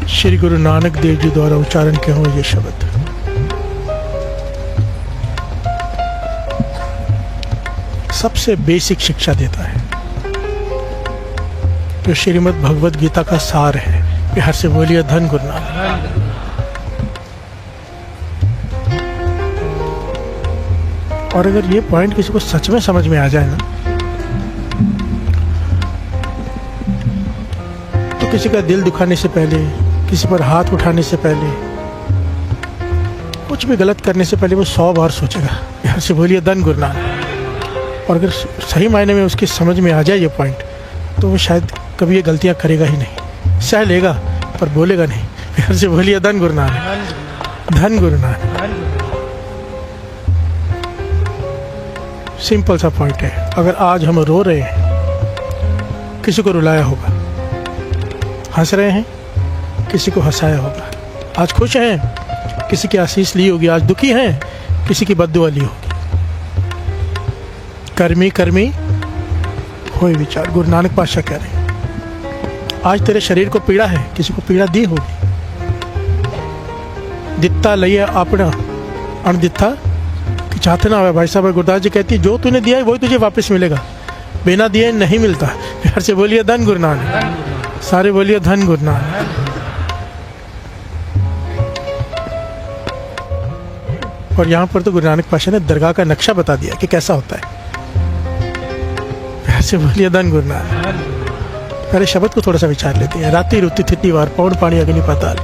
श्री गुरु नानक देव जी द्वारा उच्चारण किए हुए ये शब्द सबसे बेसिक शिक्षा देता है, जो श्रीमद् भगवद गीता का सार है। बिहार से बोलिए धन गुरु नानक। और अगर ये पॉइंट किसी को सच में समझ में आ जाए ना, तो किसी का दिल दुखाने से पहले, किसी पर हाथ उठाने से पहले, कुछ भी गलत करने से पहले वो 100 बार सोचेगा। बिहार से बोलिए धन गुरु नानक। और अगर सही मायने में उसकी समझ में आ जाए ये पॉइंट, तो वो शायद कभी ये गलतियां करेगा ही नहीं। सह लेगा पर बोलेगा नहीं। बिहार से बोलिए धन गुरु नानक। धन गुरु नानक। सिंपल सा पॉइंट है। अगर आज हम रो रहे हैं, किसी को रुलाया होगा। हंस रहे हैं, किसी को हंसाया होगा। आज खुश हैं, किसी की आशीष ली होगी। आज दुखी हैं, किसी की बद्दुआ ली होगी। कर्मी कर्मी होए विचार, गुरु नानक पातशाह कह रहे हैं। आज तेरे शरीर को पीड़ा है, किसी को पीड़ा दी होगी। दित्ता लइए अपना अणदित्ता कि चाहते ना। भाई साहब गुरदास जी कहती है, जो तूने दिया है वही तुझे वापस मिलेगा, बिना दिए नहीं मिलता। प्यार से बोलिए धन गुरु नानक। सारे बोलिए धन गुरु नानक। और यहाँ पर तो गुरु नानक पातशाह ने दरगाह का नक्शा बता दिया कि कैसा होता है। प्यार से बोलिए धन गुरु नानक। पहले शब्द को थोड़ा सा विचार लेते हैं। राति रुति थिति वार पवन पानी अग्नि पाताल,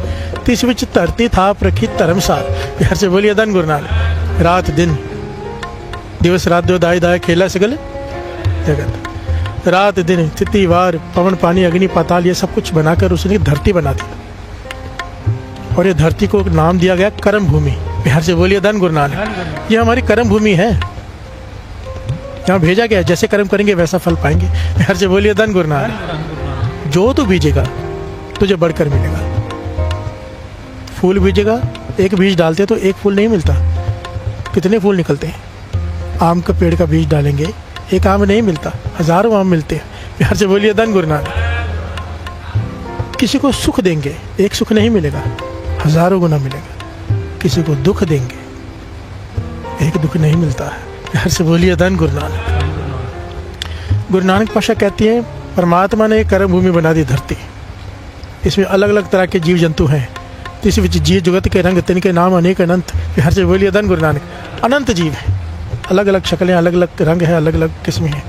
तीस विच धरती था प्रखित धर्मसार। प्यार से बोलिए धन गुरु नानक। रात दिन दिवस रात दो दाई दाई खेला सगल जगत। रात दिन तिथि वार पवन पानी अग्नि पाताल, ये सब कुछ बनाकर उसने धरती बना दी। और ये धरती को नाम दिया गया कर्म भूमि। बिहार से बोलिए धन गुरु नानक। ये हमारी कर्म भूमि है, यहाँ भेजा गया। जैसे कर्म करेंगे वैसा फल पाएंगे। बिहार से बोलिए धन गुरु नानक। जो तू बीजेगा तुझे बढ़कर मिलेगा। फूल बीजेगा, एक बीज डालते तो एक फूल नहीं मिलता, कितने फूल निकलते हैं। आम का पेड़ का बीज डालेंगे, एक आम नहीं मिलता, हजारों आम मिलते हैं। बिहार से बोलिए धन गुरु नानक। किसी को सुख देंगे, एक सुख नहीं मिलेगा, हजारों गुना मिलेगा। किसी को दुख देंगे, एक दुख नहीं मिलता है। बिहार से बोलिए धन गुरु नानक। गुरु नानक पातशाह कहती है, परमात्मा ने कर्म भूमि बना दी धरती। इसमें अलग अलग तरह के जीव जंतु हैं। इस विच जीव जुगत के रंग तिनके नाम अनेक अनंत। बिहार से बोलिए धन गुरु नानक। अनंत जीव हैं, अलग अलग शक्लें, अलग अलग रंग हैं, अलग अलग किस्में हैं,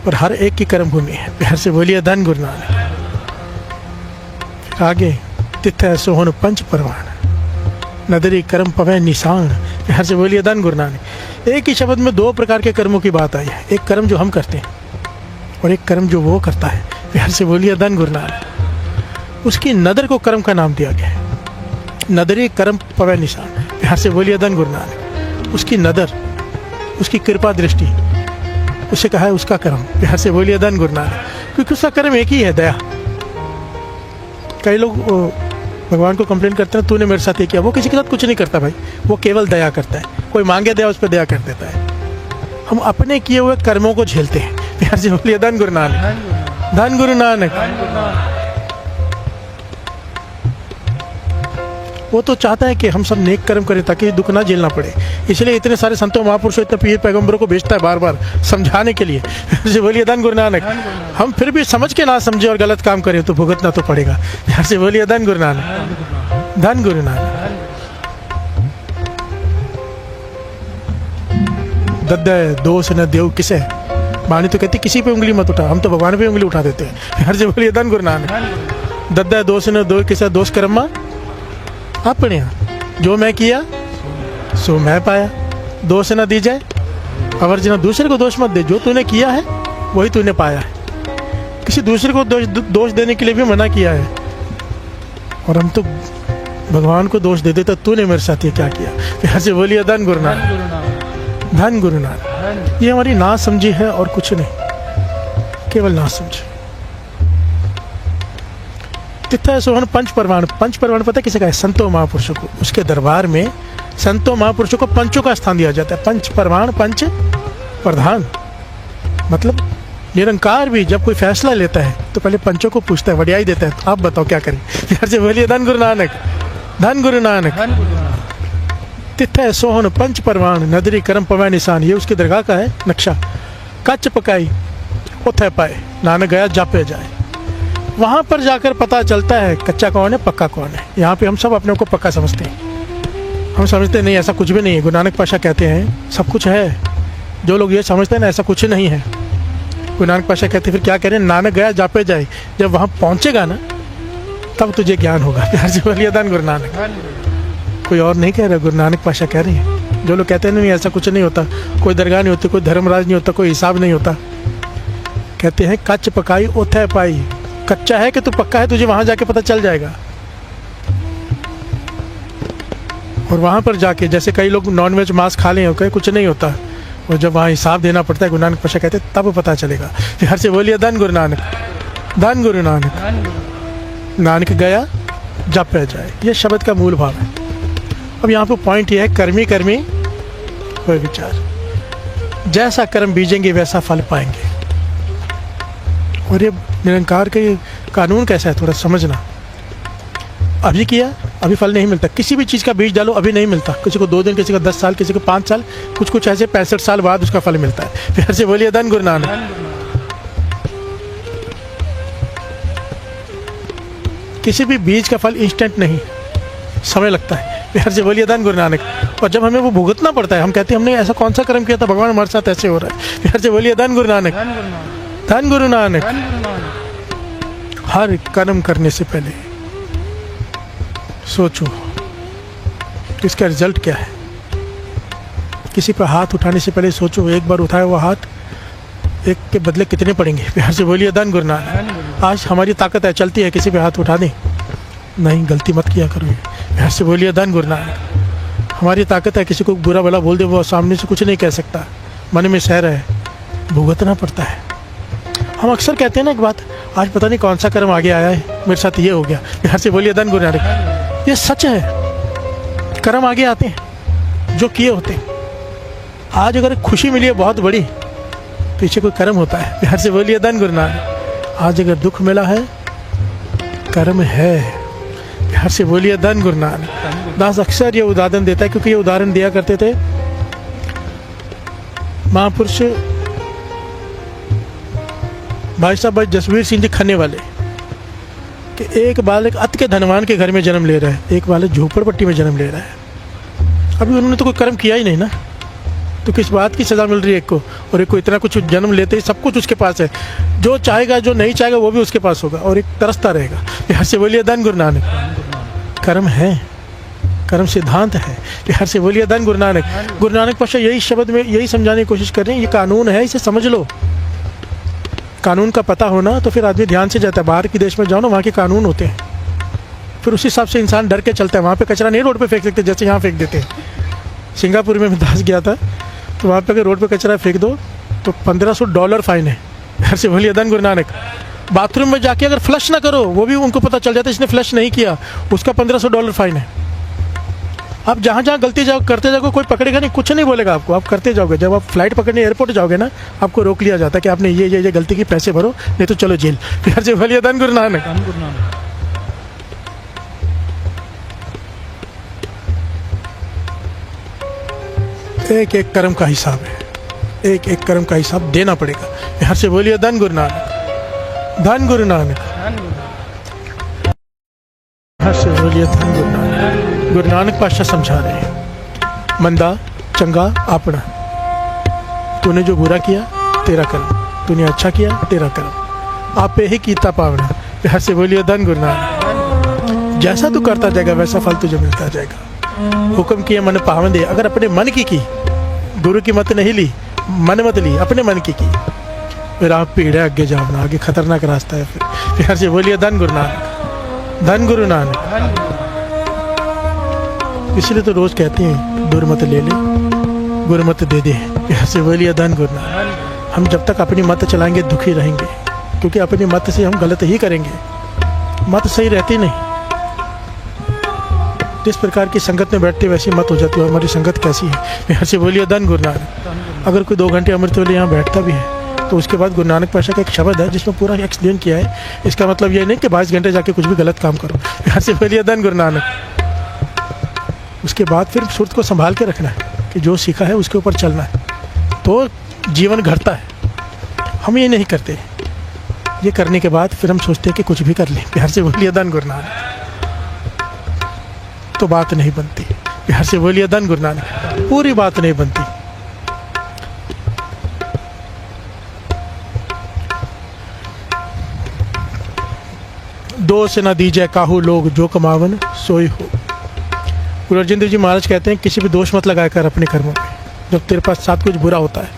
और हर एक की कर्म भूमि है। बिहार से बोलिए धन गुरु नानक। फिर आगे तिथ सोहन पंच परवान, नदरी कर्म पवै निशान। बिहार से बोलिए धन गुरु नानक। एक ही शब्द में दो प्रकार के कर्मों की बात आई है। एक कर्म जो हम करते हैं और एक कर्म जो वो करता है। बिहार से बोलिए धन गुरु नानक। उसकी नदर को कर्म का नाम दिया गया है। नदरी कर्म पवै निशान। बिहार से बोलिए धन गुरु नानक। उसकी नदर, उसकी कृपा दृष्टि, उसे कहा है उसका कर्म। बिहार से बोलिए धन गुरु नानक। क्योंकि उसका कर्म एक ही है, दया। कई लोग भगवान को कंप्लेन करते हैं, तूने मेरे साथ ये किया। वो किसी के साथ कुछ नहीं करता भाई, वो केवल दया करता है। कोई मांगे दया, उस पर दया कर देता है। हम अपने किए हुए कर्मों को झेलते हैं। बिहार से बोलिए धन गुरु नानक। धन गुरु नानक। वो तो चाहता है कि हम सब नेक कर्म करें ताकि दुख ना झेलना पड़े। इसलिए इतने सारे संतों महापुरुषों, इतने पीर पैगंबरों को भेजता है बार बार समझाने के लिए। से बोलिए धन गुरु नानक। हम फिर भी समझ के ना समझे और गलत काम करें तो भुगतना तो पड़ेगा। यहाँ से बोलिए धन गुरु नानक। धन गुरु नानक। दद्दे दोष न देव किसे, वाणी तो कहती किसी पे उंगली मत उठा, हम तो भगवान पे उंगली उठा देते हैं। यहाँ से बोलिए धन गुरु नानक। दद्दे दोष न दो किसे, दोष कर्मा अपने यहाँ। जो मैं किया सो मैं पाया, दोष न दी जाए। अवर जना दूसरे को दोष मत दे, जो तूने किया है वही तूने पाया है। किसी दूसरे को दोष देने के लिए भी मना किया है। और हम तो भगवान को दोष दे देते, तूने मेरे साथ ये क्या किया। यहाँ से बोलिए धन गुरु नानक। धन गुरु नानक। ये हमारी ना समझी है और कुछ नहीं, केवल ना समझी। तिथा सोहन पंच परवान। पंच परवान पता किसे का है? संतों महापुरुषों को। उसके दरबार में संतों महापुरुषों को पंचों का स्थान दिया जाता है। पंच परवान, पंच प्रधान, मतलब निरंकार भी जब कोई फैसला लेता है तो पहले पंचों को पूछता है, वडियाई देता है, तो आप बताओ क्या करें। प्यार से बोलिए धन गुरु नानक, धन गुरु नानक। तिथै सोहन पंच परवान नदरी करम पवै निशान, ये उसकी दरगाह का है नक्शा। कच्च पकाई उथे पाए, नानक गया जापे जाए। वहाँ पर जाकर पता चलता है कच्चा कौन है पक्का कौन है। यहाँ पे हम सब अपने को पक्का समझते हैं, हम समझते नहीं ऐसा कुछ भी नहीं है। गुरु नानक पाशा कहते हैं सब कुछ है। जो लोग ये समझते हैं ना ऐसा कुछ नहीं है, गुरु नानक पाशा कहते फिर क्या कह रहे हैं, नानक गया जापे जाए। जब वहाँ पहुँचेगा ना तब तुझे ज्ञान होगा। प्यार से बोलिए धन गुरु नानक। कोई और नहीं कह रहा, गुरु नानक पाशा कह रहे हैं। जो लोग कहते हैं नहीं ऐसा कुछ नहीं होता, कोई दरगाह नहीं होती, कोई धर्मराज नहीं होता, कोई हिसाब नहीं होता, कहते हैं कच्च पकाई उथे पाई। कच्चा है कि तू पक्का है, तुझे वहां जाके पता चल जाएगा। और वहां पर जाके जैसे कई लोग नॉनवेज मांस खा लें, कहीं कुछ नहीं होता, और जब वहाँ हिसाब देना पड़ता है, गुरु नानक पाशा कहते तब पता चलेगा। प्यार से बोलिए धन गुरु नानक, धन गुरु नानक। नानक गया जापे जाए, ये शब्द का मूल भाव है। अब यहाँ पर पॉइंट ये है, कर्मी कर्मी कोई विचार, जैसा कर्म बीजेंगे वैसा फल पाएंगे। और ये निरंकार का ये कानून कैसा है थोड़ा समझना। अभी किया अभी फल नहीं मिलता। किसी भी चीज़ का बीज डालो अभी नहीं मिलता, किसी को 2 दिन, किसी को 10 साल, किसी को 5 साल, कुछ कुछ ऐसे 65 साल बाद उसका फल मिलता है। फिर से बोलिए धन गुरु नानक। किसी भी बीज का फल इंस्टेंट नहीं, समय लगता है। प्यार से बोलिए धन गुरु नानक। और जब हमें वो भुगतना पड़ता है, हम कहते हैं हमने ऐसा कौन सा कर्म किया था भगवान हमारे साथ ऐसे हो रहा है। प्यार से बोलिए धन गुरु नानक, धन गुरु नानक। हर कर्म करने से पहले सोचो इसका रिजल्ट क्या है। किसी पर हाथ उठाने से पहले सोचो, एक बार उठाया हुआ हाथ एक के बदले कितने पड़ेंगे। प्यार से बोलिए धन गुरु नानक। आज हमारी ताकत है, चलती है, किसी पे हाथ उठा दें, नहीं गलती मत किया करो। प्यार से बोलिए धन गुरु नानक। हमारी ताकत है, किसी को बुरा भला बोल दे, वो सामने से कुछ नहीं कह सकता, मन में सहर है, भुगतना पड़ता है। हम अक्सर कहते हैं ना एक बात, आज पता नहीं कौन सा कर्म आगे आया है, मेरे साथ ये हो गया। प्यार से बोलिए धन गुरु नानक। ये सच है, कर्म आगे आते हैं जो किए होते हैं। आज अगर खुशी मिली है बहुत बड़ी, पीछे कोई कर्म होता है। प्यार से बोलिए धन गुरु नानक। आज अगर दुख मिला है, कर्म है। प्यार से बोलिए धन गुरु नानक। दास अक्सर ये उदाहरण देता है, क्योंकि ये उदाहरण दिया करते थे महापुरुष भाई साहब भाई जसवीर सिंह जी खन्ने वाले, कि एक बालक अति के धनवान के घर में जन्म ले रहा है, एक बालक झोपड़पट्टी में जन्म ले रहा है। अभी उन्होंने तो कोई कर्म किया ही नहीं ना, तो किस बात की सज़ा मिल रही है एक को, और एक को इतना कुछ जन्म लेते ही सब कुछ उसके पास है, जो चाहेगा जो नहीं चाहेगा वो भी उसके पास होगा, और एक तरसता रहेगा। यहाँ से बोलिए धन गुरु नानक। कर्म है, कर्म सिद्धांत है। यहाँ से बोलिए धन गुरु नानक। गुरु नानक पाशा यही शब्द में यही समझाने की कोशिश कर रहे हैं, ये कानून है, इसे समझ लो। कानून का पता होना तो फिर आदमी ध्यान से जाता है। बाहर के देश में जाओ ना, वहाँ के कानून होते हैं, फिर उस हिसाब से इंसान डर के चलता है। वहाँ पे कचरा नहीं रोड पे फेंक सकते जैसे यहाँ फेंक देते हैं। सिंगापुर में मैं दास गया था, तो वहाँ पे अगर रोड पे कचरा फेंक दो तो $1500 फाइन है। घर से बोलिए धन गुरु नानक। बाथरूम में जाके अगर फ्लश ना करो, वो भी उनको पता चल जाता है इसने फ्लश नहीं किया, उसका $1500 फाइन है। आप जहाँ जहाँ गलती जाओ करते जाओगे, कोई पकड़ेगा नहीं, कुछ नहीं बोलेगा आपको, आप करते जाओगे। जब आप फ्लाइट पकड़ने एयरपोर्ट जाओगे ना, आपको रोक लिया जाता है कि आपने ये गलती की, पैसे भरो नहीं तो चलो जेल। प्यार से बोलिए धन गुरु नानक। एक एक कर्म का हिसाब है, एक एक कर्म का हिसाब देना पड़ेगा। प्यार से बोलिए धन गुरु नानक, धन गुरु नानक। प्यार से बोलिए धन गुरु नानक। गुरु नानक पातशाह समझा रहे हैं, मंदा चंगा अपना। तूने जो बुरा किया तेरा कर्म, तूने अच्छा किया तेरा कर्म, आपे ही कीता पावना। प्यार से बोलिए धन गुरु नानक। जैसा तू करता जाएगा वैसा फल तुझे मिलता जाएगा। हुक्म किया मन पावन दे। अगर अपने मन की गुरु की मत नहीं ली, मन मत ली, अपने मन की फिर आप पीड़े आगे जाओ, आगे खतरनाक रास्ता है फिर। प्यार से बोलिए धन गुरु नानक, धन गुरु नानक। इसलिए तो रोज कहते हैं दुर्मत ले ले गुरमत दे दे। प्यार से बोलिए धन गुरु नानक। हम जब तक अपनी मत चलाएंगे दुखी रहेंगे, क्योंकि अपनी मत से हम गलत ही करेंगे, मत सही रहती नहीं। जिस प्रकार की संगत में बैठते वैसी मत हो जाती है। हमारी संगत कैसी है? प्यार से बोलिए धन गुरु नानक। अगर कोई 2 घंटे अमृत वेले यहाँ बैठता भी है तो उसके बाद गुरु नानक पातशाह का एक शब्द है जिसमें पूरा एक्सप्लेन किया है। इसका मतलब ये नहीं कि 22 घंटे जाके कुछ भी गलत काम करो। यहाँ से बोलिए धन गुरु नानक। उसके बाद फिर सुरत को संभाल के रखना है कि जो सीखा है उसके ऊपर चलना है, तो जीवन घटता है। हम ये नहीं करते। ये करने के बाद फिर हम सोचते हैं कि कुछ भी कर लें। प्यार से बोलिए धन गुरु नानक। तो बात नहीं बनती। प्यार से बोलिए धन गुरु नानक। पूरी बात नहीं बनती। दोष न दीजिए काहू लोग, जो कमावन सोई हो। गुरु अर्जन देव जी महाराज कहते हैं किसी भी दोष मत लगाया कर अपने कर्मों में। जब तेरे पास साथ कुछ बुरा होता है,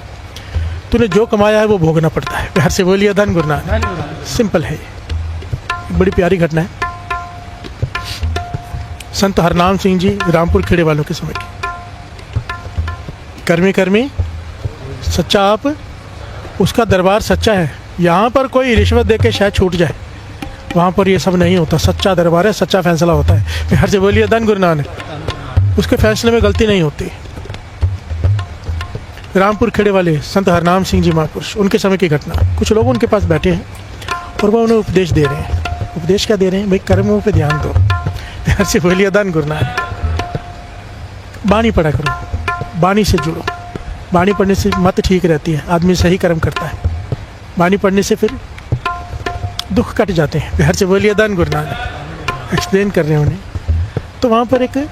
तूने जो कमाया है वो भोगना पड़ता है। प्यार से बोलिए धन गुरु नानक। सिंपल है। एक बड़ी प्यारी घटना है। संत हरनाम सिंह जी रामपुर खेड़े वालों के समय की। कर्मी कर्मी सच्चा आप, उसका दरबार सच्चा है। यहाँ पर कोई रिश्वत दे के शायद छूट जाए, वहाँ पर ये सब नहीं होता। सच्चा दरबार है, सच्चा फैसला होता है। प्यार से बोलिए धन गुरु नानक। उसके फैसले में गलती नहीं होती। रामपुर खेड़े वाले संत हरनाम सिंह जी महापुरुष, उनके समय की घटना। कुछ लोग उनके पास बैठे हैं और वह उन्हें उपदेश दे रहे हैं। उपदेश क्या दे रहे हैं? भाई कर्मों पे ध्यान दो। प्यार से बोलिए धन गुरु नानक। बानी पढ़ा करो, बानी से जुड़ो। बानी पढ़ने से मत ठीक रहती है, आदमी सही कर्म करता है। बानी पढ़ने से फिर दुख कट जाते हैं। प्यार से बोलिए धन गुरु नानक। एक्सप्लेन कर रहे हैं उन्हें। तो वहाँ पर एक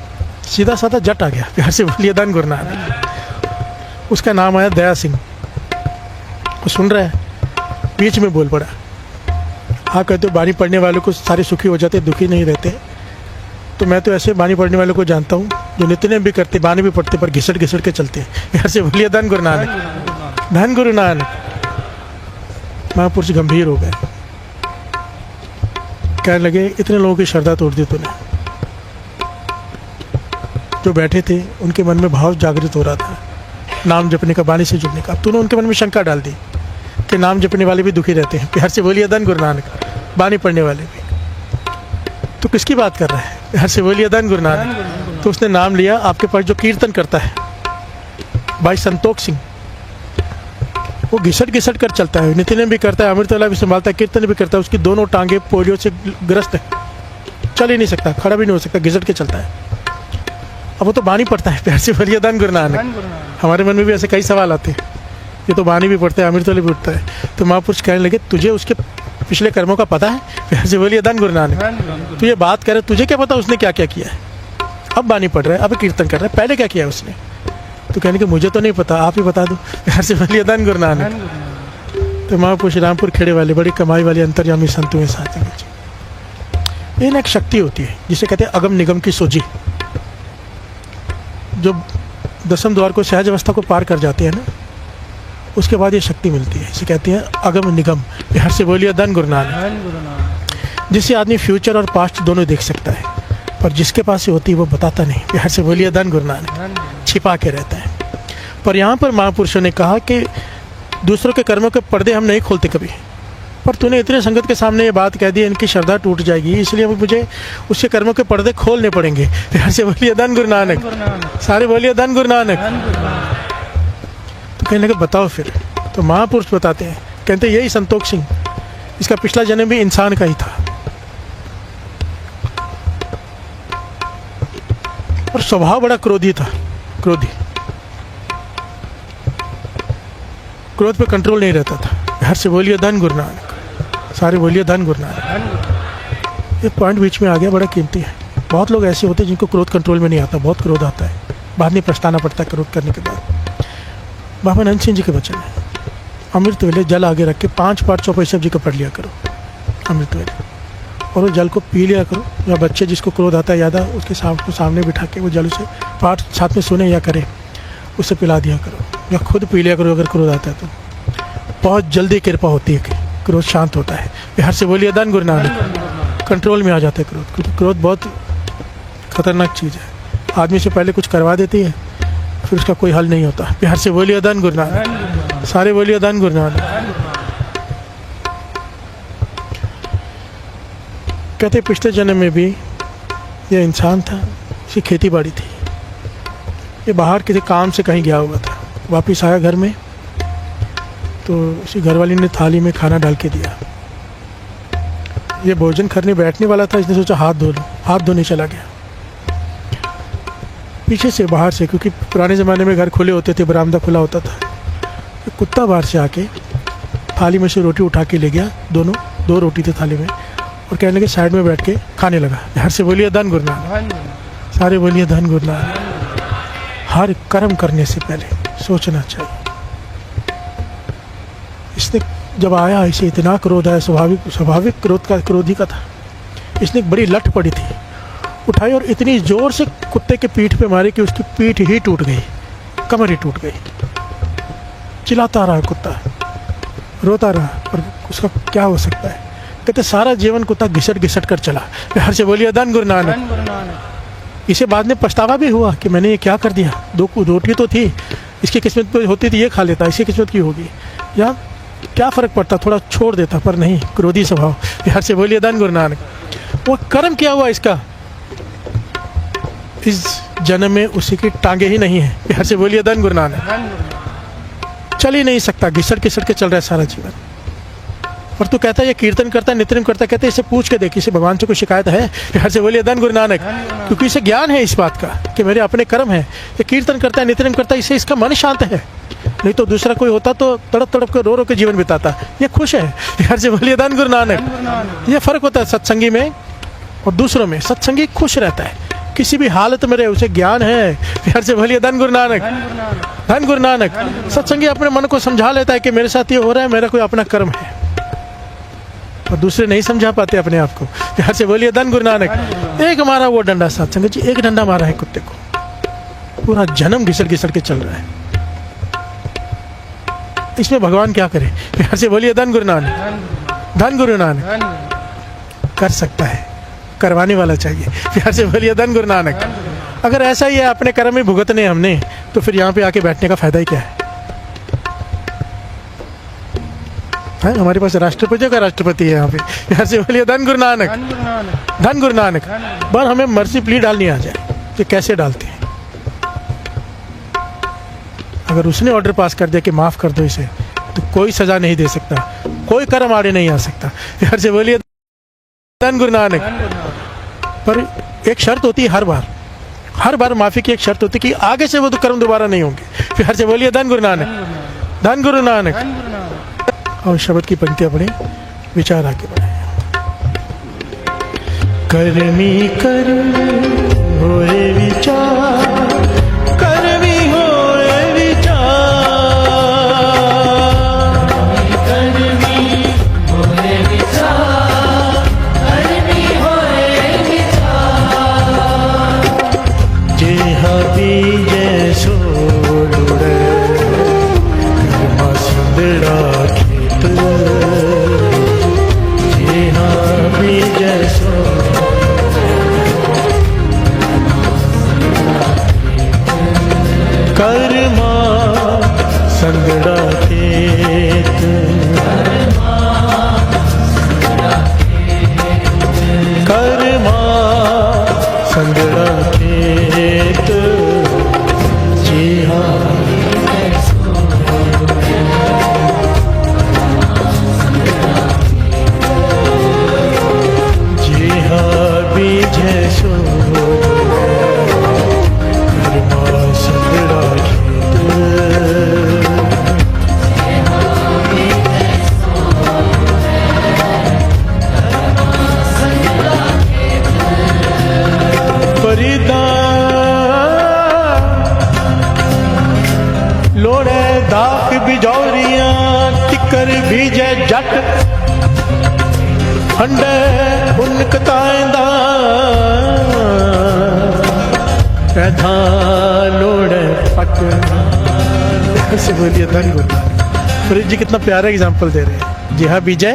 सीधा साधा जट आ गया। प्यार से बोलिए धन गुरु नानक। उसका नाम आया दया सिंह। वो सुन रहा है, बीच में बोल पड़ा। हाँ कहते हो बानी पढ़ने वालों को सारे सुखी हो जाते, दुखी नहीं रहते। तो मैं तो ऐसे बानी पढ़ने वालों को जानता हूँ जो नित्य भी करते, बानी भी पढ़ते, पर घिसट घिसट के चलते हैं। प्यार से बोलिए धन गुरु नानक। धन गुरु नानक। महापुरुष गंभीर हो गए। कहने लगे इतने लोगों की श्रद्धा तोड़ दी तूने। जो बैठे थे उनके मन में भाव जागृत हो रहा था नाम जपने का, बानी से जुड़ने का। अब तूने उनके मन में शंका डाल दी कि नाम जपने वाले भी दुखी रहते हैं। प्यार से बोलिए धन गुरु नानक। बानी पढ़ने वाले भी। तो किसकी बात कर रहा है? प्यार से बोलिए धन गुरु नानक। तो उसने नाम लिया। आपके पास जो कीर्तन करता है भाई संतोख सिंह, वो घिसट घिसट कर चलता है। नितिन भी करता है, अमृतवाला भी संभालता है, कीर्तन भी करता है। उसकी दोनों टांगे पोलियो से ग्रस्त है, चल ही नहीं सकता, खड़ा भी नहीं हो सकता, घिसट के चलता है। अब वो तो बानी पढ़ता है। प्यार से बोलिए धन गुरु नानक। हमारे मन में भी ऐसे कई सवाल आते हैं। ये तो बानी भी पढ़ता है, अमृतवाला भी पढ़ता है। तो महापुरुष कहने लगे तुझे उसके पिछले कर्मों का पता है? प्यार से बोलिए धन गुरु नानक। तू ये बात करे, तुझे क्या पता उसने क्या क्या किया है? अब बानी पढ़ रहा है, अब कीर्तन कर रहा है, पहले क्या किया है उसने? तो कहने के मुझे तो नहीं पता, आप ही बता दो। प्यार से बोलिए धन गुरु नानक। तो महापुरुष रामपुर खेड़े वाले बड़ी कमाई वाले अंतर्यामी संत हुए साथ में। ये एक शक्ति होती है जिसे कहते हैं अगम निगम की सोझी। जो 10वें द्वार को सहज अवस्था को पार कर जाते हैं ना, उसके बाद ये शक्ति मिलती है। इसे कहते हैं अगम निगम। प्यार से बोलिए धन गुरु नानक। जिससे आदमी फ्यूचर और पास्ट दोनों देख सकता है, पर जिसके पास ये होती है वो बताता नहीं। प्यार से बोलिए धन गुरु नानक। छिपा के रहता है। पर यहाँ पर महापुरुषों ने कहा कि दूसरों के कर्मों के पर्दे हम नहीं खोलते कभी, पर तूने इतने संगत के सामने ये बात कह दी, इनकी श्रद्धा टूट जाएगी, इसलिए अब मुझे उसके कर्मों के पर्दे खोलने पड़ेंगे। प्यार से बोलिए धन गुरु नानक। सारे बोलिए धन गुरु नानक। तो कहने लगे बताओ फिर। तो महापुरुष बताते हैं, कहते यही संतोख सिंह, इसका पिछला जन्म भी इंसान का ही था और स्वभाव बड़ा क्रोधी था। क्रोधी, क्रोध पे कंट्रोल नहीं रहता था। घर से बोलिए धन गुरु नानक। सारे बोलिए धन गुरु नानक। ये पॉइंट बीच में आ गया, बड़ा कीमती है। बहुत लोग ऐसे होते हैं जिनको क्रोध कंट्रोल में नहीं आता, बहुत क्रोध आता है, बाद में पछताना पड़ता है क्रोध करने के बाद। बाबा नंद सिंह जी के वचन है, अमृत वेले जल आगे रख के 5 पाठ चौपाई सब जी का पढ़ लिया करो अमृत वेले, और वो जल को पी लिया करो। या बच्चे जिसको क्रोध आता है ज़्यादा, उसके सामने बिठा के वो जल से पाठ साथ में सुने या करे, उसे पिला दिया करो या खुद पी लिया करो अगर क्रोध आता है तो। बहुत जल्दी कृपा होती है, क्रोध शांत होता है। बिहार से बोलिए धन गुरु नानक। कंट्रोल में आ जाता है क्रोध, क्योंकि क्रोध बहुत खतरनाक चीज़ है। आदमी से पहले कुछ करवा देती है, फिर उसका कोई हल नहीं होता। बिहार से बोलिए धन गुरु नानक। सारे बोलिए धन गुरु नानक। कहते पिछले जन्म में भी ये इंसान था, इसकी खेती बाड़ी थी, ये बाहर किसी काम से कहीं गया हुआ था, वापिस आया घर में, तो उसी घरवाली ने थाली में खाना डाल के दिया। ये भोजन करने बैठने वाला था, इसने सोचा हाथ धो लो, हाथ धोने चला गया। पीछे से बाहर से, क्योंकि पुराने ज़माने में घर खुले होते थे, बरामदा खुला होता था, तो कुत्ता बाहर से आके थाली में से रोटी उठा के ले गया, दो रोटी थी थाली में, और कहने लगे साइड में बैठ के खाने लगा। हर से बोलिए धन गुरु नानक, सारे बोलिए धन गुरु नानक। हर कर्म करने से पहले सोचना चाहिए। इसने जब आया, इसे इतना क्रोध आया, स्वाभाविक क्रोधी का था। इसने एक बड़ी लठ पड़ी थी, उठाई और इतनी जोर से कुत्ते के पीठ पे मारी कि उसकी पीठ ही टूट गई, कमर ही टूट गई। चिल्लाता रहा कुत्ता, रोता रहा, और उसका क्या हो सकता है। कहते सारा जीवन कुत्ता घिसट घिसट कर चला। हर से बोलिए धन गुरु नानक। इसे बाद में पछतावा भी हुआ कि मैंने ये क्या कर दिया। 2 रोटी तो थी, इसकी किस्मत पे होती थी ये खा लेता, इसकी किस्मत की होगी, या क्या फ़र्क पड़ता, थोड़ा छोड़ देता, पर नहीं, क्रोधी स्वभाव। हर से बोलिए धन गुरु नानक। वो कर्म क्या हुआ इसका, इस जन्म में उसी की टांगे ही नहीं है। हर से बोलिए धन गुरु नानक। चल ही नहीं सकता, घिसट घिसट के चल रहा है सारा जीवन। और तू कहता है ये कीर्तन करता है, नित्यम करता है, कहते इसे पूछ के देख, इसे भगवान से कोई शिकायत है। हर से बोलिए धन गुरु नानक। क्योंकि इसे ज्ञान है इस बात का कि मेरे अपने कर्म है। ये कीर्तन करता है, नित्यम करता है, इससे इसका मन शांत है। नहीं तो दूसरा कोई होता तो तड़प तड़प के रो के जीवन बिताता। ये खुश है। हर से बोलिए धन गुरु नानक। ये फर्क होता है सत्संगी में और दूसरों में। सत्संगी खुश रहता है, किसी भी हालत में रहे, उसे ज्ञान है। हर से बोलिए धन गुरु नानक, धन गुरु नानक। सत्संगी अपने मन को समझा लेता है कि मेरे साथ ये हो रहा है, मेरा कोई अपना कर्म है, और दूसरे नहीं समझा पाते अपने आप को। हर से बोलिए धन गुरु नानक। एक मारा वो डंडा, सत्संग जी, एक डंडा मारा है कुत्ते को, पूरा जन्म घिसट घिसट के चल रहा है। इसमें भगवान क्या करे। हर से बोलिए धन गुरु नानक, धन गुरु नानक। कर सकता है, करवाने वाला चाहिए। प्यार से बोलिए धन गुरु नानक। अगर ऐसा ही है, अपने कर्म में भुगतने हमने, तो फिर यहाँ पे आके बैठने का फायदा ही क्या है। हमारे पास राष्ट्रपति का राष्ट्रपति है यहाँ पे। प्यार से बोलिए धन गुरु नानक, धन गुरु नानक। बस हमें मर्सी प्ली डालनी आ जाए कि कैसे डालते हैं। अगर उसने ऑर्डर पास कर दिया कि माफ कर दो इसे, तो कोई सजा नहीं दे सकता, कोई कर्म आड़े नहीं आ सकता। प्यार से बोलिए धन गुरु नानक। पर एक शर्त होती है, हर बार माफी की एक शर्त होती है कि आगे से वो तो कर्म दोबारा नहीं होंगे। प्यार से बोलिए धन गुरु नानक, धन गुरु नानक। और शब्द की पंक्तियां पढ़े, विचार आगे बढ़े। कर्मी कर्म होए विचार, कर्मी होए विचार, कर्मी होए विचार, कर्मी होए विचार। जेहा बीजे सोलुड़े, कर्मा सुंदरा खेत, जेहा बीजे कर्मा संगड़ा खेत, कर्मा संगड़ा खेत, जी हाँ जी हाँ बीजे सो कर्मा संगड़ा लोड़े दाख बिजौरियां, टिकर बीजे जट, हंडे उनकताएंदा, पैदा लोड़े पट। ऐसे बोलिए धन गुरु। फरीद जी कितना प्यारा एग्जाम्पल दे रहे हैं। जी हाँ बीजे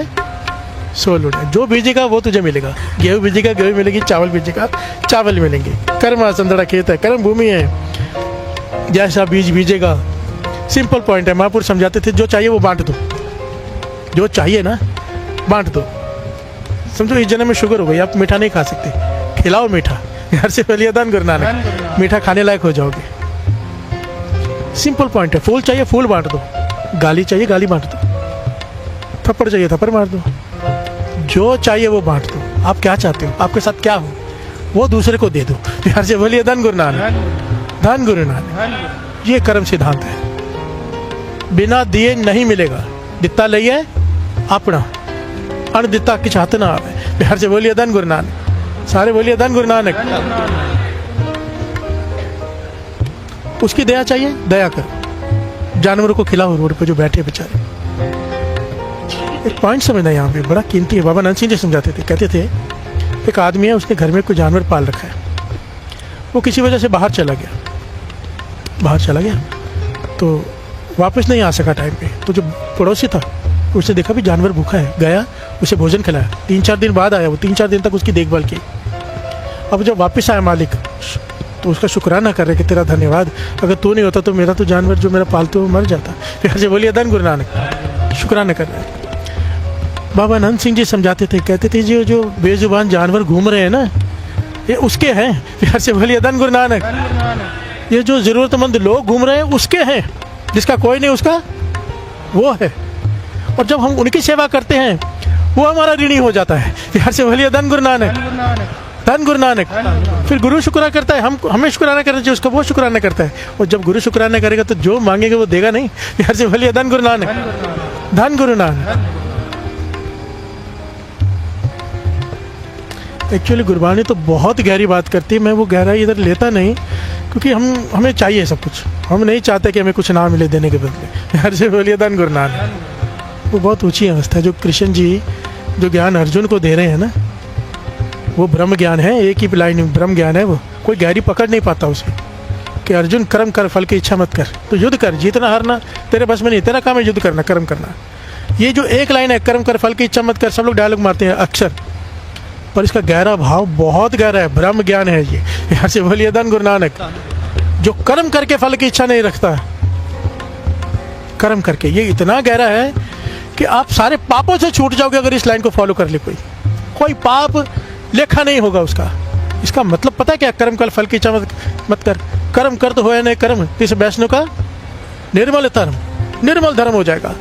सो लोड़े, जो बीजेगा वो तुझे मिलेगा। गेहूँ बीजेगा गेहूँ मिलेगी, चावल बीजेगा चावल मिलेंगे। कर्म संदड़ा खेत है, कर्म भूमि है। जैसा बीज बीजेगा, सिंपल पॉइंट है। महापुरुष समझाते थे जो चाहिए वो बांट दो, जो चाहिए ना बांट दो। समझो इस जन्म में शुगर हो गई, आप मीठा नहीं खा सकते, खिलाओ मीठा। घर से पहले दान गुरु नानक, मीठा खाने लायक हो जाओगे। सिंपल पॉइंट है। फूल चाहिए फूल बांट दो, गाली चाहिए गाली बांट दो। थप्पड़ चाहिए थप्पड़ मार दो, जो चाहिए वो बांट दो। आप क्या चाहते हो, आपके साथ क्या हो वो दूसरे को दे दो। प्यार से बोलिए धन गुरु नानक, धन गुरु नानक। ये कर्म सिद्धांत है, बिना दिए नहीं मिलेगा। दिता लइए अपना, अण दिता किछ हाथ ना आवे। प्यार से बोलिए धन गुरु नानक, सारे बोलिए धन गुरु नानक। उसकी दया चाहिए, दया करो। जानवरों को खिलाओ, रोड पे जो बैठे बेचारे। एक पॉइंट समझना यहाँ पे बड़ा कीमती है। बाबा नंद सिंह जी समझाते थे, कहते थे एक आदमी है, उसने घर में कोई जानवर पाल रखा है। वो किसी वजह से बाहर चला गया, तो वापस नहीं आ सका टाइम पे। तो जो पड़ोसी था उसने देखा भी जानवर भूखा है, गया उसे भोजन खिलाया। 3-4 दिन बाद आया वो, 3-4 दिन तक उसकी देखभाल की। अब जब वापस आया मालिक, तो उसका शुक्राना कर रहे कि तेरा धन्यवाद, अगर तू नहीं होता तो मेरा तो जानवर जो मेरा पालतू वो मर जाता। प्यार से बोलिए धन गुरु नानक, शुक्राना कर रहे हैं। बाबा नंद सिंह जी समझाते थे, कहते थे जो बेजुबान जानवर घूम रहे हैं ना, ये उसके हैं। प्यार से बोलिए धन गुरु नानक। ये जो जरूरतमंद लोग घूम रहे हैं उसके हैं, जिसका कोई नहीं उसका वो है। और जब हम उनकी सेवा करते हैं वो हमारा ऋणी हो जाता है। प्यार से बोलिए धन गुरु नानक, धन गुरु नानक। फिर गुरु शुक्राना करता है, हमें शुक्राना करना चाहिए, उसका वो शुक्राना करता है। और जब गुरु शुक्राना करेगा तो जो मांगेगा वो देगा नहीं। प्यार से बोलिए धन गुरु नानक, धन गुरु नानक। एक्चुअली गुरबानी तो बहुत गहरी बात करती है, मैं वो गहराई इधर लेता नहीं, क्योंकि हमें चाहिए सब कुछ। हम नहीं चाहते कि हमें कुछ ना मिले देने के बदले। प्यार से बोलिए धन गुरु नानक। वो बहुत ऊंची अवस्था है जो कृष्ण जी जो ज्ञान अर्जुन को दे रहे हैं ना, वो ब्रह्म ज्ञान है। एक ही लाइन में ब्रह्म ज्ञान है, वो कोई गहरी पकड़ नहीं पाता उसे। कि अर्जुन कर्म कर, फल की इच्छा मत कर, तो युद्ध कर, जीतना हारना तेरे बस में नहीं, तेरा काम है युद्ध करना, कर्म करना। ये जो एक लाइन है, कर्म कर, फल की इच्छा मत कर, सब लोग डायलॉग मारते हैं अक्सर, पर इसका गहरा भाव बहुत गहरा है, ब्रह्म ज्ञान है ये। यहाँ से बोलिए धन गुरु नानक। जो कर्म करके फल की इच्छा नहीं रखता, कर्म करके, ये इतना गहरा है कि आप सारे पापों से छूट जाओगे अगर इस लाइन को फॉलो कर ले। कोई पाप लेखा नहीं होगा उसका। इसका मतलब पता है क्या? कर्म कर, फल की इच्छा मत कर। कर्म कर तो होए नहीं कर्म, इस वैष्णव का निर्मल धर्म, निर्मल धर्म हो जाएगा।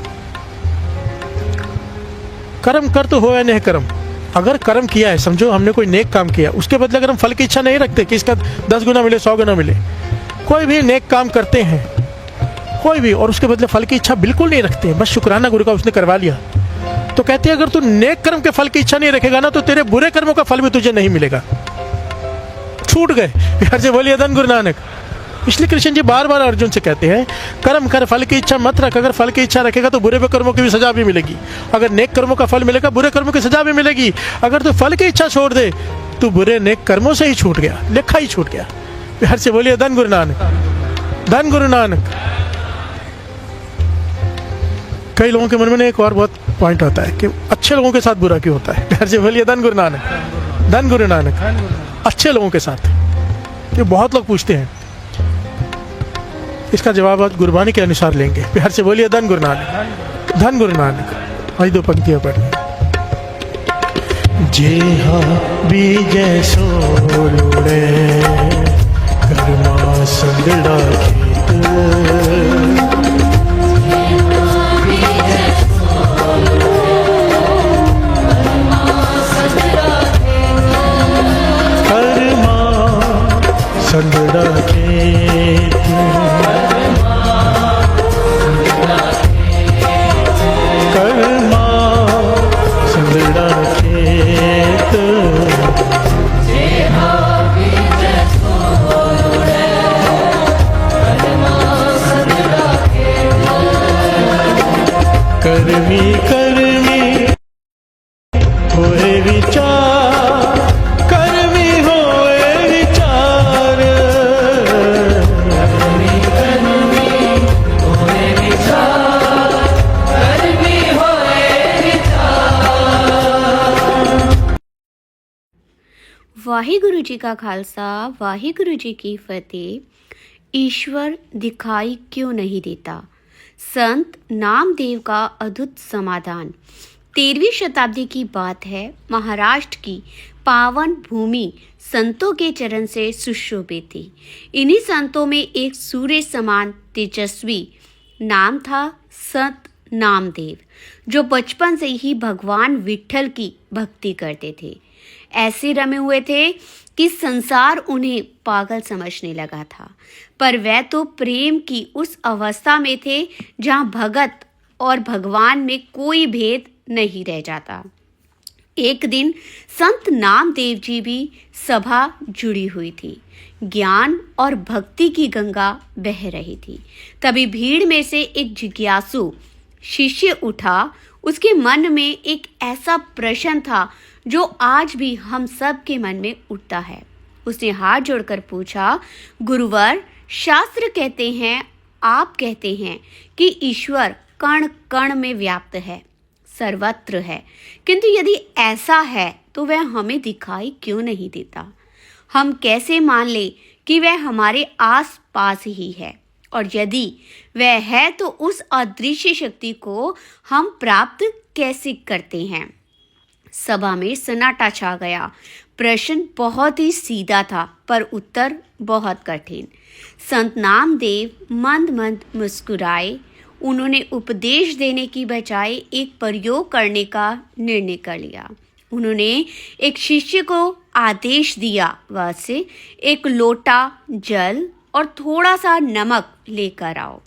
कर्म कर तो होए नहीं कर्म। अगर कर्म किया है, समझो हमने कोई नेक काम किया, उसके बदले अगर हम फल की इच्छा नहीं रखते कि इसका 10 गुना मिले, 100 गुना मिले, कोई भी नेक काम करते हैं कोई भी, और उसके बदले फल की इच्छा बिल्कुल नहीं रखते हैं, बस शुक्राना गुरु का उसने करवा लिया, तो कहते हैं अगर तू नेक कर्म के फल की इच्छा नहीं रखेगा ना, तो तेरे बुरे कर्मों का फल भी तुझे नहीं मिलेगा। छूट गए। प्यार से बोलिए धन गुरु नानक। इसलिए कृष्ण जी बार बार अर्जुन से कहते हैं कर्म कर, फल की इच्छा मत रख। अगर फल की इच्छा रखेगा तो बुरे कर्मों की भी सजा भी मिलेगी। अगर नेक कर्मों का फल मिलेगा, बुरे कर्मों की सजा भी मिलेगी। अगर तू फल की इच्छा छोड़ दे तो बुरे नेक कर्मों से ही छूट गया, लेखा ही छूट गया। प्यार से बोलिए धन गुरु नानक, धन गुरु नानक। कई लोगों के मन में एक और बहुत पॉइंट आता है कि अच्छे लोगों के साथ बुरा क्यों होता है। प्यार से बोलिए धन गुरु नानक, धन गुरु नानक। अच्छे लोगों के साथ, ये बहुत लोग पूछते हैं, इसका जवाब आज गुरबानी के अनुसार लेंगे। प्यार से बोलिए धन गुरु नानक, धन गुरु नानक। आई 2 पंक्तियां पढ़। जे हा बीजे सोलुड़े कर्मा संगड़ा खेत, संगड़ा खेत, कर्मा संगड़ा खेत, कर्मी कर्मी होए विचार, कर्मी होए विचार, कर्मी होए विचार, कर्मी होए विचार। वाहिगुरु जी का खालसा, वाहिगुरु जी की फतेह। ईश्वर दिखाई क्यों नहीं देता? संत नामदेव का अद्भुत समाधान। 13वीं शताब्दी की बात है। महाराष्ट्र की पावन भूमि संतों के चरण से सुशोभित थी। इन्हीं संतों में एक सूर्य समान तेजस्वी नाम था संत नामदेव, जो बचपन से ही भगवान विट्ठल की भक्ति करते थे। ऐसे रमे हुए थे कि संसार उन्हें पागल समझने लगा था, पर वह तो प्रेम की उस अवस्था में थे जहाँ भगत और भगवान में कोई भेद नहीं रह जाता। एक दिन संत नामदेव जी भी सभा जुड़ी हुई थी। ज्ञान और भक्ति की गंगा बह रही थी। तभी भीड़ में से एक जिज्ञासु शिष्य उठा। उसके मन में एक ऐसा प्रश्न था जो आज भी हम सब के मन में उठता है। उसने हाथ जोड़कर पूछा, गुरुवर, शास्त्र कहते हैं, आप कहते हैं कि ईश्वर कण कण में व्याप्त है, सर्वत्र है, किंतु यदि ऐसा है तो वह हमें दिखाई क्यों नहीं देता? हम कैसे मान ले कि वह हमारे आस पास ही है? और यदि वह है तो उस अदृश्य शक्ति को हम प्राप्त कैसे करते हैं? सभा में सन्नाटा छा गया। प्रश्न बहुत ही सीधा था, पर उत्तर बहुत कठिन। संत नामदेव मंद मंद मुस्कुराए। उन्होंने उपदेश देने की बजाय एक प्रयोग करने का निर्णय कर लिया। उन्होंने एक शिष्य को आदेश दिया, वह से एक लोटा जल और थोड़ा सा नमक लेकर आओ।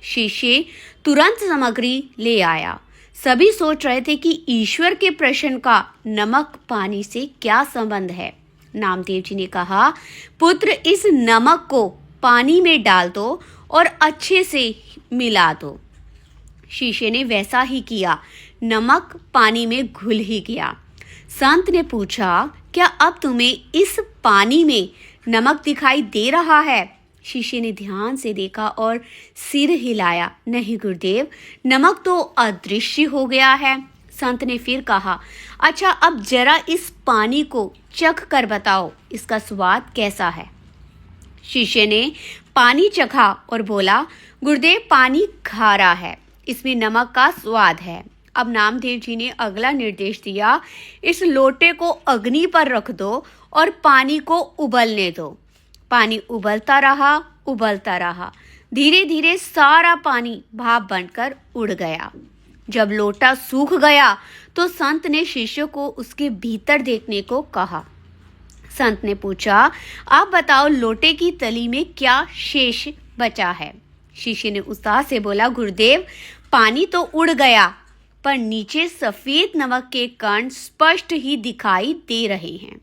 शिष्य तुरंत सामग्री ले आया। सभी सोच रहे थे कि ईश्वर के प्रश्न का नमक पानी से क्या संबंध है। नामदेव जी ने कहा, पुत्र, इस नमक को पानी में डाल दो और अच्छे से मिला दो। शिष्य ने वैसा ही किया। नमक पानी में घुल ही गया। संत ने पूछा, क्या अब तुम्हें इस पानी में नमक दिखाई दे रहा है? शिष्य ने ध्यान से देखा और सिर हिलाया। नहीं गुरुदेव, नमक तो अदृश्य हो गया है। संत ने फिर कहा, अच्छा, अब जरा इस पानी को चख कर बताओ, इसका स्वाद कैसा है? शिष्य ने पानी चखा और बोला, गुरुदेव, पानी खारा है, इसमें नमक का स्वाद है। अब नामदेव जी ने अगला निर्देश दिया, इस लोटे को अग्नि पर रख दो और पानी को उबलने दो। पानी उबलता रहा। धीरे धीरे सारा पानी भाप बनकर उड़ गया। जब लोटा सूख गया तो संत ने शिष्य को उसके भीतर देखने को कहा। संत ने पूछा, आप बताओ, लोटे की तली में क्या शेष बचा है? शिष्य ने उत्साह से बोला, गुरुदेव, पानी तो उड़ गया, पर नीचे सफेद नमक के कण स्पष्ट ही दिखाई दे रहे हैं।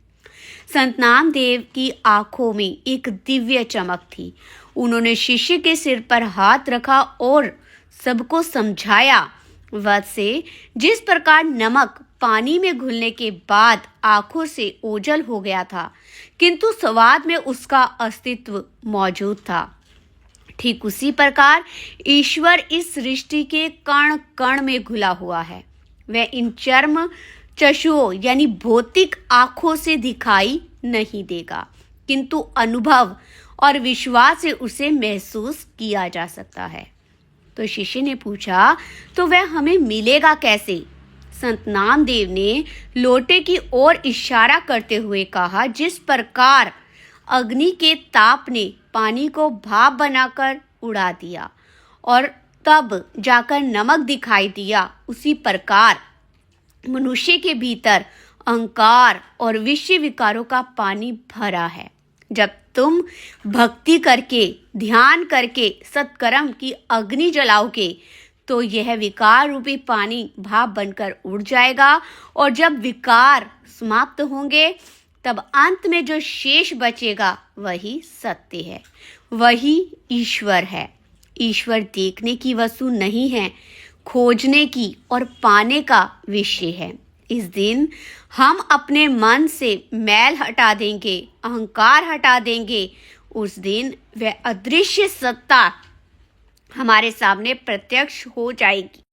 संत नामदेव की आंखों में एक दिव्य चमक थी। उन्होंने शिष्य के सिर पर हाथ रखा और सबको समझाया, वत से जिस प्रकार नमक पानी में घुलने के बाद आंखों से ओझल हो गया था, किंतु स्वाद में उसका अस्तित्व मौजूद था, ठीक उसी प्रकार ईश्वर इस सृष्टि के कण कण में घुला हुआ है। वह इन चर्म चक्षुओं यानी भौतिक आंखों से दिखाई नहीं देगा, किंतु अनुभव और विश्वास से उसे महसूस किया जा सकता है। तो शिष्य ने पूछा, तो वह हमें मिलेगा कैसे? संत नामदेव ने लोटे की ओर इशारा करते हुए कहा, जिस प्रकार अग्नि के ताप ने पानी को भाप बनाकर उड़ा दिया और तब जाकर नमक दिखाई दिया, उसी प्रकार मनुष्य के भीतर अहंकार और विषय विकारों का पानी भरा है। जब तुम भक्ति करके, ध्यान करके सत्कर्म की अग्नि जलाओगे तो यह विकार रूपी पानी भाप बनकर उड़ जाएगा, और जब विकार समाप्त होंगे तब अंत में जो शेष बचेगा वही सत्य है, वही ईश्वर है। ईश्वर देखने की वस्तु नहीं है, खोजने की और पाने का विषय है। इस दिन हम अपने मन से मैल हटा देंगे, अहंकार हटा देंगे। उस दिन वह अदृश्य सत्ता हमारे सामने प्रत्यक्ष हो जाएगी।